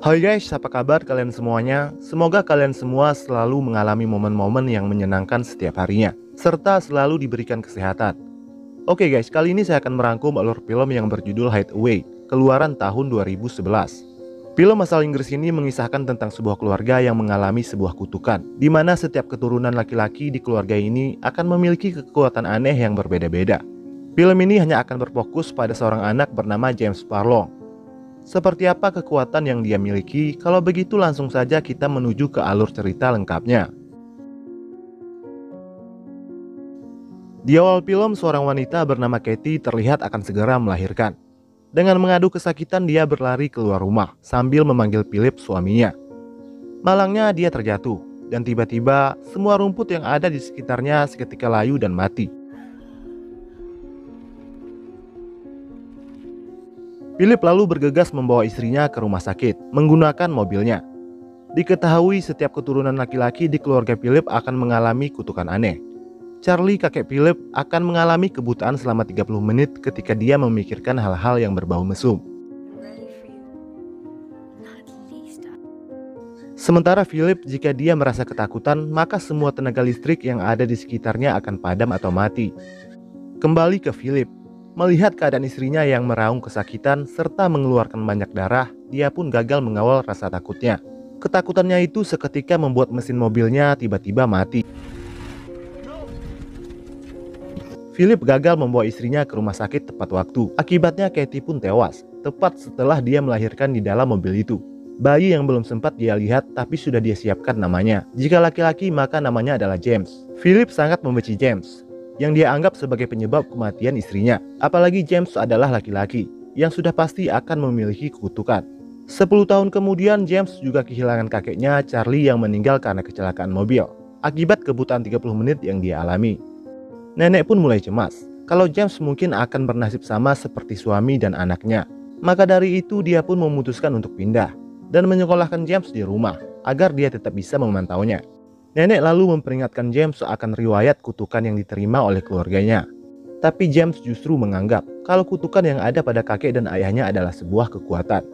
Hai guys, apa kabar kalian semuanya? Semoga kalian semua selalu mengalami momen-momen yang menyenangkan setiap harinya, serta selalu diberikan kesehatan. Oke guys, kali ini saya akan merangkum alur film yang berjudul Hideaway, keluaran tahun 2011. Film asal Inggris ini mengisahkan tentang sebuah keluarga yang mengalami sebuah kutukan, di mana setiap keturunan laki-laki di keluarga ini akan memiliki kekuatan aneh yang berbeda-beda. Film ini hanya akan berfokus pada seorang anak bernama James Parlong. Seperti apa kekuatan yang dia miliki? Kalau begitu langsung saja kita menuju ke alur cerita lengkapnya. Di awal film, seorang wanita bernama Katie terlihat akan segera melahirkan. Dengan mengadu kesakitan, dia berlari keluar rumah sambil memanggil Philip, suaminya. Malangnya dia terjatuh, dan tiba-tiba semua rumput yang ada di sekitarnya seketika layu dan mati. Philip lalu bergegas membawa istrinya ke rumah sakit menggunakan mobilnya. Diketahui setiap keturunan laki-laki di keluarga Philip akan mengalami kutukan aneh. Charlie, kakek Philip, akan mengalami kebutaan selama 30 menit ketika dia memikirkan hal-hal yang berbau mesum. Sementara Philip, jika dia merasa ketakutan, maka semua tenaga listrik yang ada di sekitarnya akan padam atau mati. Kembali ke Philip. Melihat keadaan istrinya yang meraung kesakitan serta mengeluarkan banyak darah, dia pun gagal mengawal rasa takutnya. Ketakutannya itu seketika membuat mesin mobilnya tiba-tiba mati. Philip gagal membawa istrinya ke rumah sakit tepat waktu. Akibatnya Katie pun tewas, tepat setelah dia melahirkan di dalam mobil itu. Bayi yang belum sempat dia lihat tapi sudah dia siapkan namanya. Jika laki-laki maka namanya adalah James. Philip sangat membenci James, yang dia anggap sebagai penyebab kematian istrinya. Apalagi James adalah laki-laki yang sudah pasti akan memiliki kutukan. 10 tahun kemudian James juga kehilangan kakeknya Charlie yang meninggal karena kecelakaan mobil akibat kebutaan 30 menit yang dia alami. Nenek pun mulai cemas kalau James mungkin akan bernasib sama seperti suami dan anaknya. Maka dari itu dia pun memutuskan untuk pindah dan menyekolahkan James di rumah agar dia tetap bisa memantaunya. Nenek lalu memperingatkan James akan riwayat kutukan yang diterima oleh keluarganya. Tapi James justru menganggap kalau kutukan yang ada pada kakek dan ayahnya adalah sebuah kekuatan.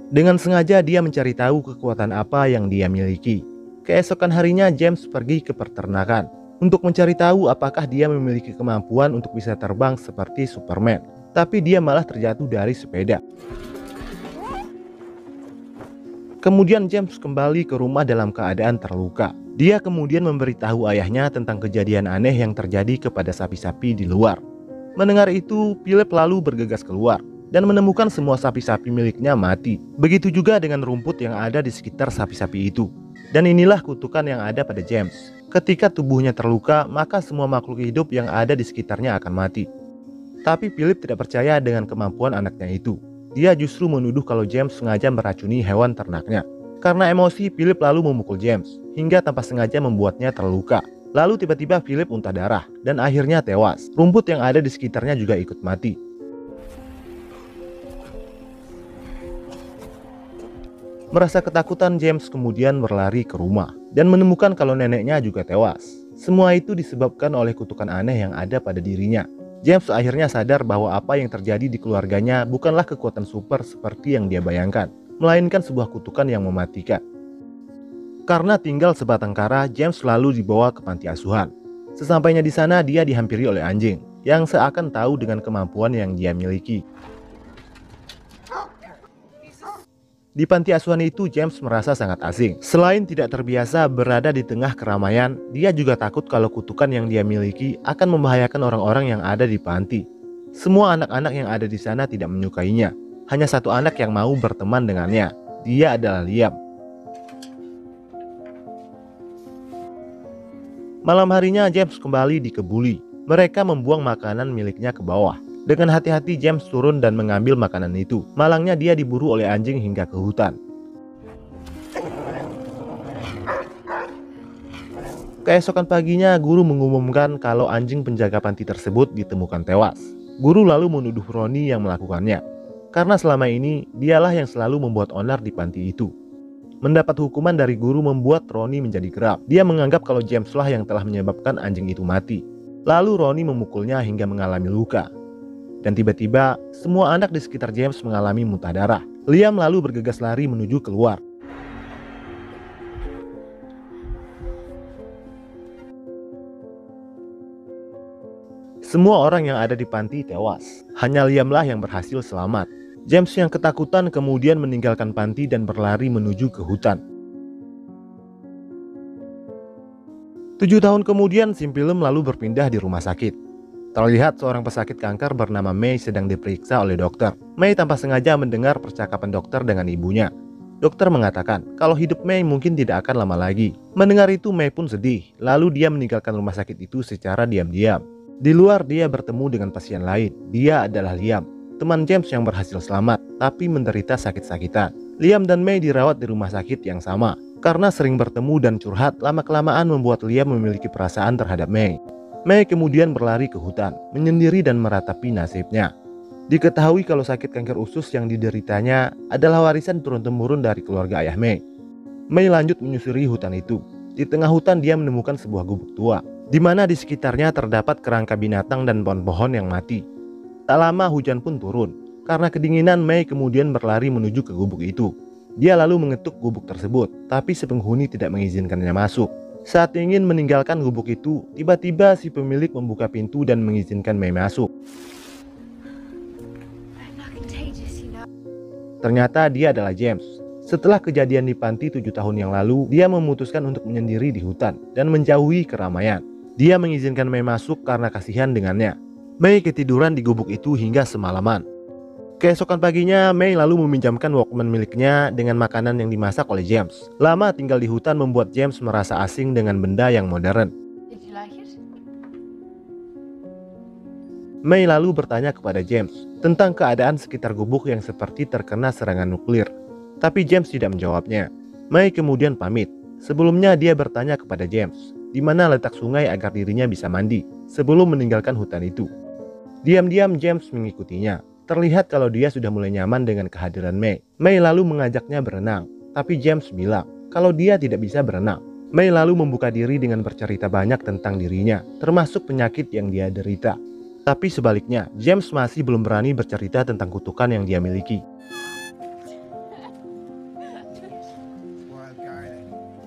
Dengan sengaja dia mencari tahu kekuatan apa yang dia miliki. Keesokan harinya James pergi ke peternakan untuk mencari tahu apakah dia memiliki kemampuan untuk bisa terbang seperti Superman. Tapi dia malah terjatuh dari sepeda. Kemudian James kembali ke rumah dalam keadaan terluka. Dia kemudian memberitahu ayahnya tentang kejadian aneh yang terjadi kepada sapi-sapi di luar. Mendengar itu, Philip lalu bergegas keluar dan menemukan semua sapi-sapi miliknya mati. Begitu juga dengan rumput yang ada di sekitar sapi-sapi itu. Dan inilah kutukan yang ada pada James. Ketika tubuhnya terluka, maka semua makhluk hidup yang ada di sekitarnya akan mati. Tapi Philip tidak percaya dengan kemampuan anaknya itu. Dia justru menuduh kalau James sengaja meracuni hewan ternaknya. Karena emosi, Philip lalu memukul James hingga tanpa sengaja membuatnya terluka. Lalu tiba-tiba Philip muntah darah dan akhirnya tewas. Rumput yang ada di sekitarnya juga ikut mati. Merasa ketakutan, James kemudian berlari ke rumah dan menemukan kalau neneknya juga tewas. Semua itu disebabkan oleh kutukan aneh yang ada pada dirinya. James akhirnya sadar bahwa apa yang terjadi di keluarganya bukanlah kekuatan super seperti yang dia bayangkan, melainkan sebuah kutukan yang mematikan. Karena tinggal sebatang kara, James lalu dibawa ke panti asuhan. Sesampainya di sana, dia dihampiri oleh anjing yang seakan tahu dengan kemampuan yang dia miliki. Di panti asuhan itu, James merasa sangat asing. Selain tidak terbiasa berada di tengah keramaian, dia juga takut kalau kutukan yang dia miliki akan membahayakan orang-orang yang ada di panti. Semua anak-anak yang ada di sana tidak menyukainya. Hanya satu anak yang mau berteman dengannya. Dia adalah Liam. Malam harinya James kembali dikebuli. Mereka membuang makanan miliknya ke bawah. Dengan hati-hati James turun dan mengambil makanan itu. Malangnya dia diburu oleh anjing hingga ke hutan. Keesokan paginya guru mengumumkan kalau anjing penjaga panti tersebut ditemukan tewas. Guru lalu menuduh Ronnie yang melakukannya. Karena selama ini dialah yang selalu membuat onar di panti itu. Mendapat hukuman dari guru membuat Ronnie menjadi geram. Dia menganggap kalau James lah yang telah menyebabkan anjing itu mati. Lalu Ronnie memukulnya hingga mengalami luka. Dan tiba-tiba semua anak di sekitar James mengalami muntah darah. Liam lalu bergegas lari menuju keluar. Semua orang yang ada di panti tewas. Hanya Liamlah yang berhasil selamat. James yang ketakutan kemudian meninggalkan panti dan berlari menuju ke hutan. 7 tahun kemudian, si film lalu berpindah di rumah sakit. Terlihat seorang pesakit kanker bernama May sedang diperiksa oleh dokter. May tanpa sengaja mendengar percakapan dokter dengan ibunya. Dokter mengatakan kalau hidup May mungkin tidak akan lama lagi. Mendengar itu, May pun sedih. Lalu dia meninggalkan rumah sakit itu secara diam-diam. Di luar, dia bertemu dengan pasien lain. Dia adalah Liam, teman James yang berhasil selamat tapi menderita sakit-sakitan. Liam dan May dirawat di rumah sakit yang sama. Karena sering bertemu dan curhat, lama-kelamaan membuat Liam memiliki perasaan terhadap May. May kemudian berlari ke hutan, menyendiri dan meratapi nasibnya. Diketahui kalau sakit kanker usus yang dideritanya adalah warisan turun-temurun dari keluarga ayah May. May lanjut menyusuri hutan itu. Di tengah hutan dia menemukan sebuah gubuk tua, di mana di sekitarnya terdapat kerangka binatang dan pohon-pohon yang mati. Tak lama hujan pun turun. Karena kedinginan, May kemudian berlari menuju ke gubuk itu. Dia lalu mengetuk gubuk tersebut, tapi si penghuni tidak mengizinkannya masuk. Saat ingin meninggalkan gubuk itu, tiba-tiba si pemilik membuka pintu dan mengizinkan May masuk. Ternyata dia adalah James. Setelah kejadian di panti 7 tahun yang lalu, dia memutuskan untuk menyendiri di hutan dan menjauhi keramaian. Dia mengizinkan May masuk karena kasihan dengannya. May ketiduran di gubuk itu hingga semalaman. Keesokan paginya, May lalu meminjamkan Walkman miliknya dengan makanan yang dimasak oleh James. Lama tinggal di hutan membuat James merasa asing dengan benda yang modern. May lalu bertanya kepada James tentang keadaan sekitar gubuk yang seperti terkena serangan nuklir. Tapi James tidak menjawabnya. May kemudian pamit. Sebelumnya dia bertanya kepada James di mana letak sungai agar dirinya bisa mandi sebelum meninggalkan hutan itu. Diam-diam James mengikutinya. Terlihat kalau dia sudah mulai nyaman dengan kehadiran May. May lalu mengajaknya berenang, tapi James bilang kalau dia tidak bisa berenang. May lalu membuka diri dengan bercerita banyak tentang dirinya, termasuk penyakit yang dia derita. Tapi sebaliknya, James masih belum berani bercerita tentang kutukan yang dia miliki.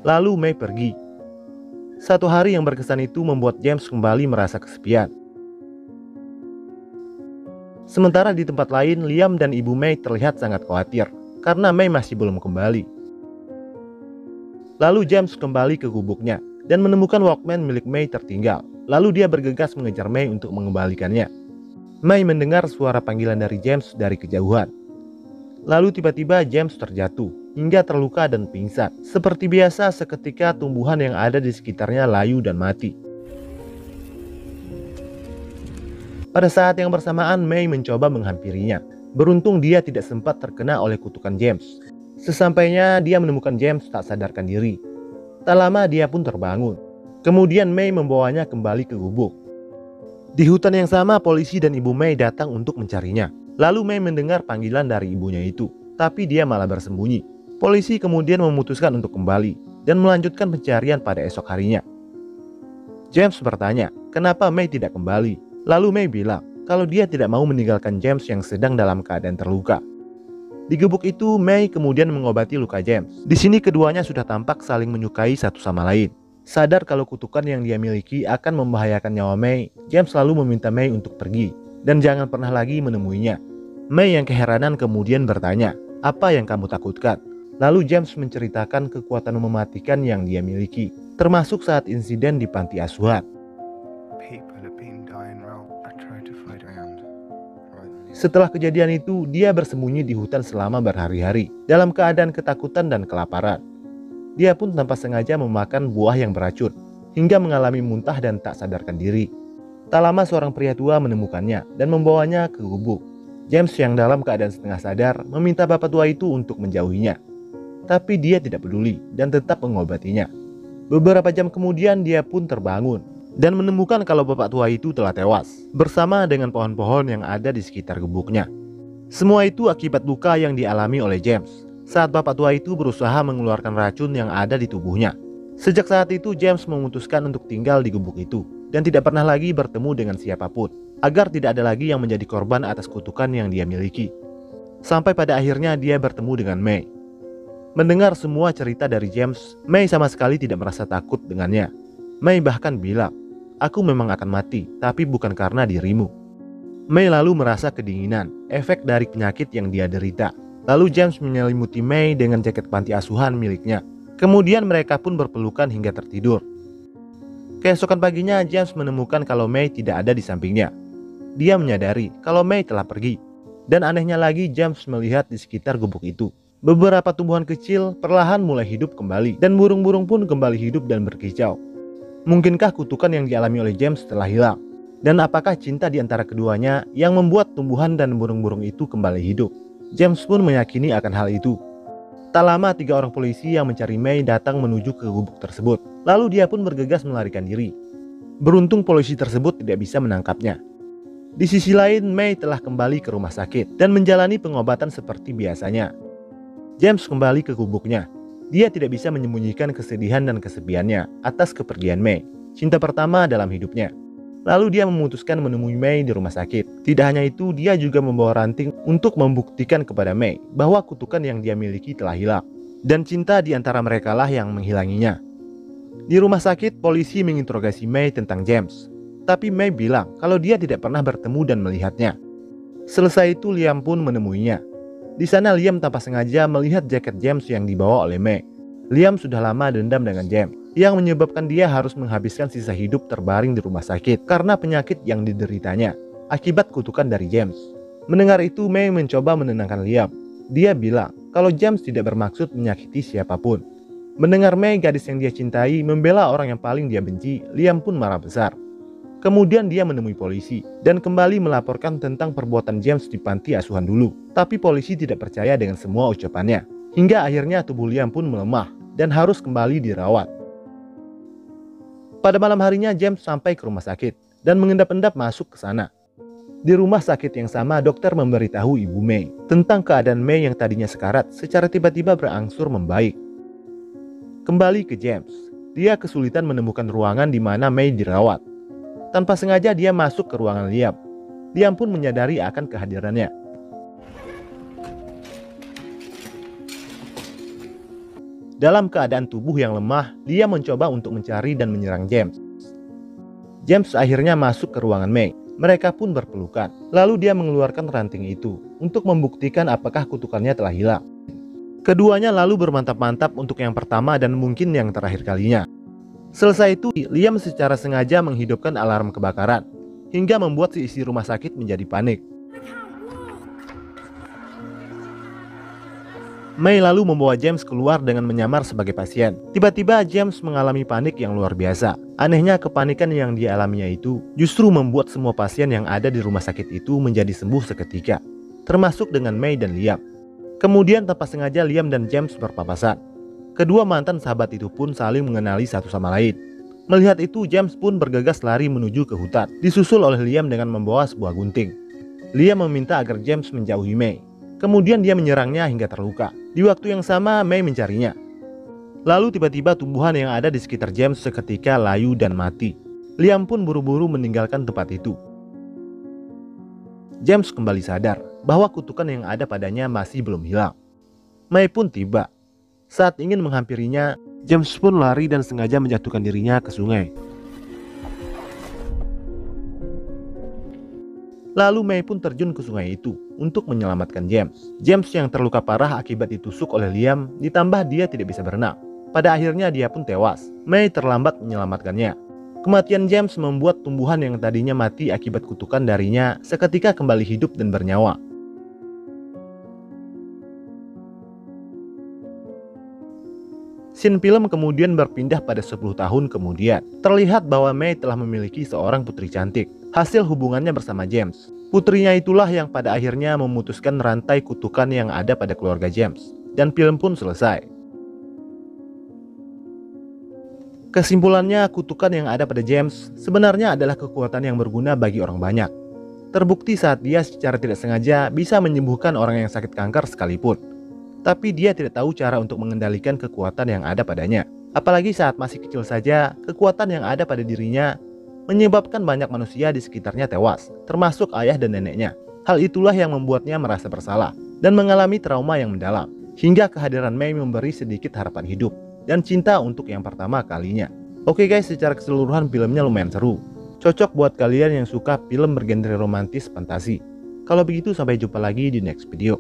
Lalu May pergi. Satu hari yang berkesan itu membuat James kembali merasa kesepian. Sementara di tempat lain, Liam dan ibu May terlihat sangat khawatir karena May masih belum kembali. Lalu James kembali ke gubuknya dan menemukan Walkman milik May tertinggal. Lalu dia bergegas mengejar May untuk mengembalikannya. May mendengar suara panggilan dari James dari kejauhan. Lalu tiba-tiba James terjatuh hingga terluka dan pingsan. Seperti biasa, seketika tumbuhan yang ada di sekitarnya layu dan mati. Pada saat yang bersamaan, May mencoba menghampirinya. Beruntung dia tidak sempat terkena oleh kutukan James. Sesampainya dia menemukan James tak sadarkan diri. Tak lama dia pun terbangun. Kemudian May membawanya kembali ke gubuk. Di hutan yang sama, polisi dan ibu May datang untuk mencarinya. Lalu May mendengar panggilan dari ibunya itu, tapi dia malah bersembunyi. Polisi kemudian memutuskan untuk kembali dan melanjutkan pencarian pada esok harinya. James bertanya, kenapa May tidak kembali? Lalu May bilang kalau dia tidak mau meninggalkan James yang sedang dalam keadaan terluka. Di gubuk itu, May kemudian mengobati luka James. Di sini keduanya sudah tampak saling menyukai satu sama lain. Sadar kalau kutukan yang dia miliki akan membahayakan nyawa May, James lalu meminta May untuk pergi dan jangan pernah lagi menemuinya. May yang keheranan kemudian bertanya, apa yang kamu takutkan? Lalu James menceritakan kekuatan mematikan yang dia miliki, termasuk saat insiden di panti asuhan. Setelah kejadian itu, dia bersembunyi di hutan selama berhari-hari dalam keadaan ketakutan dan kelaparan. Dia pun tanpa sengaja memakan buah yang beracun hingga mengalami muntah dan tak sadarkan diri. Tak lama seorang pria tua menemukannya dan membawanya ke gubuk. James yang dalam keadaan setengah sadar meminta bapak tua itu untuk menjauhinya. Tapi dia tidak peduli dan tetap mengobatinya. Beberapa jam kemudian dia pun terbangun dan menemukan kalau bapak tua itu telah tewas bersama dengan pohon-pohon yang ada di sekitar gubuknya. Semua itu akibat luka yang dialami oleh James saat bapak tua itu berusaha mengeluarkan racun yang ada di tubuhnya. Sejak saat itu James memutuskan untuk tinggal di gubuk itu dan tidak pernah lagi bertemu dengan siapapun agar tidak ada lagi yang menjadi korban atas kutukan yang dia miliki. Sampai pada akhirnya dia bertemu dengan May. Mendengar semua cerita dari James, May sama sekali tidak merasa takut dengannya. May bahkan bilang, "Aku memang akan mati, tapi bukan karena dirimu." May lalu merasa kedinginan, efek dari penyakit yang dia derita. Lalu James menyelimuti May dengan jaket panti asuhan miliknya. Kemudian mereka pun berpelukan hingga tertidur. Keesokan paginya James menemukan kalau May tidak ada di sampingnya. Dia menyadari kalau May telah pergi. Dan anehnya lagi, James melihat di sekitar gubuk itu beberapa tumbuhan kecil perlahan mulai hidup kembali, dan burung-burung pun kembali hidup dan berkicau. Mungkinkah kutukan yang dialami oleh James telah hilang? Dan apakah cinta di antara keduanya yang membuat tumbuhan dan burung-burung itu kembali hidup? James pun meyakini akan hal itu. Tak lama 3 orang polisi yang mencari May datang menuju ke gubuk tersebut. Lalu dia pun bergegas melarikan diri. Beruntung polisi tersebut tidak bisa menangkapnya. Di sisi lain, May telah kembali ke rumah sakit dan menjalani pengobatan seperti biasanya. James kembali ke gubuknya. Dia tidak bisa menyembunyikan kesedihan dan kesepiannya atas kepergian May, cinta pertama dalam hidupnya. Lalu dia memutuskan menemui May di rumah sakit. Tidak hanya itu, dia juga membawa ranting untuk membuktikan kepada May bahwa kutukan yang dia miliki telah hilang. Dan cinta di antara merekalah yang menghilanginya. Di rumah sakit, polisi menginterogasi May tentang James. Tapi May bilang kalau dia tidak pernah bertemu dan melihatnya. Selesai itu, Liam pun menemuinya. Di sana Liam tanpa sengaja melihat jaket James yang dibawa oleh May. Liam sudah lama dendam dengan James, yang menyebabkan dia harus menghabiskan sisa hidup terbaring di rumah sakit karena penyakit yang dideritanya akibat kutukan dari James. Mendengar itu, May mencoba menenangkan Liam. Dia bilang kalau James tidak bermaksud menyakiti siapapun. Mendengar May, gadis yang dia cintai, membela orang yang paling dia benci, Liam pun marah besar. Kemudian dia menemui polisi dan kembali melaporkan tentang perbuatan James di panti asuhan dulu. Tapi polisi tidak percaya dengan semua ucapannya. Hingga akhirnya tubuh Liam pun melemah dan harus kembali dirawat. Pada malam harinya James sampai ke rumah sakit dan mengendap-endap masuk ke sana. Di rumah sakit yang sama, dokter memberitahu Ibu May tentang keadaan May yang tadinya sekarat secara tiba-tiba berangsur membaik. Kembali ke James, dia kesulitan menemukan ruangan di mana May dirawat. Tanpa sengaja dia masuk ke ruangan Liam. Liam pun menyadari akan kehadirannya. Dalam keadaan tubuh yang lemah, Liam mencoba untuk mencari dan menyerang James. James akhirnya masuk ke ruangan May. Mereka pun berpelukan. Lalu dia mengeluarkan ranting itu untuk membuktikan apakah kutukannya telah hilang. Keduanya lalu bermantap-mantap untuk yang pertama dan mungkin yang terakhir kalinya. Selesai itu, Liam secara sengaja menghidupkan alarm kebakaran, hingga membuat si isi rumah sakit menjadi panik. May lalu membawa James keluar dengan menyamar sebagai pasien. Tiba-tiba James mengalami panik yang luar biasa. Anehnya, kepanikan yang dialaminya itu justru membuat semua pasien yang ada di rumah sakit itu menjadi sembuh seketika, termasuk dengan May dan Liam. Kemudian tanpa sengaja Liam dan James berpapasan. Kedua mantan sahabat itu pun saling mengenali satu sama lain. Melihat itu, James pun bergegas lari menuju ke hutan, disusul oleh Liam dengan membawa sebuah gunting. Liam meminta agar James menjauhi May. Kemudian dia menyerangnya hingga terluka. Di waktu yang sama, May mencarinya. Lalu tiba-tiba tumbuhan yang ada di sekitar James seketika layu dan mati. Liam pun buru-buru meninggalkan tempat itu. James kembali sadar bahwa kutukan yang ada padanya masih belum hilang. May pun tiba. Saat ingin menghampirinya, James pun lari dan sengaja menjatuhkan dirinya ke sungai. Lalu May pun terjun ke sungai itu untuk menyelamatkan James. James yang terluka parah akibat ditusuk oleh Liam, ditambah dia tidak bisa berenang. Pada akhirnya dia pun tewas. May terlambat menyelamatkannya. Kematian James membuat tumbuhan yang tadinya mati akibat kutukan darinya seketika kembali hidup dan bernyawa. Scene film kemudian berpindah pada 10 tahun kemudian. Terlihat bahwa May telah memiliki seorang putri cantik, hasil hubungannya bersama James. Putrinya itulah yang pada akhirnya memutuskan rantai kutukan yang ada pada keluarga James. Dan film pun selesai. Kesimpulannya, kutukan yang ada pada James sebenarnya adalah kekuatan yang berguna bagi orang banyak. Terbukti saat dia secara tidak sengaja bisa menyembuhkan orang yang sakit kanker sekalipun. Tapi dia tidak tahu cara untuk mengendalikan kekuatan yang ada padanya. Apalagi saat masih kecil saja, kekuatan yang ada pada dirinya menyebabkan banyak manusia di sekitarnya tewas, termasuk ayah dan neneknya. Hal itulah yang membuatnya merasa bersalah. dan mengalami trauma yang mendalam. Hingga kehadiran Mei memberi sedikit harapan hidup dan cinta untuk yang pertama kalinya. Oke guys, secara keseluruhan filmnya lumayan seru. Cocok buat kalian yang suka film bergenre romantis fantasi. Kalau begitu sampai jumpa lagi di next video.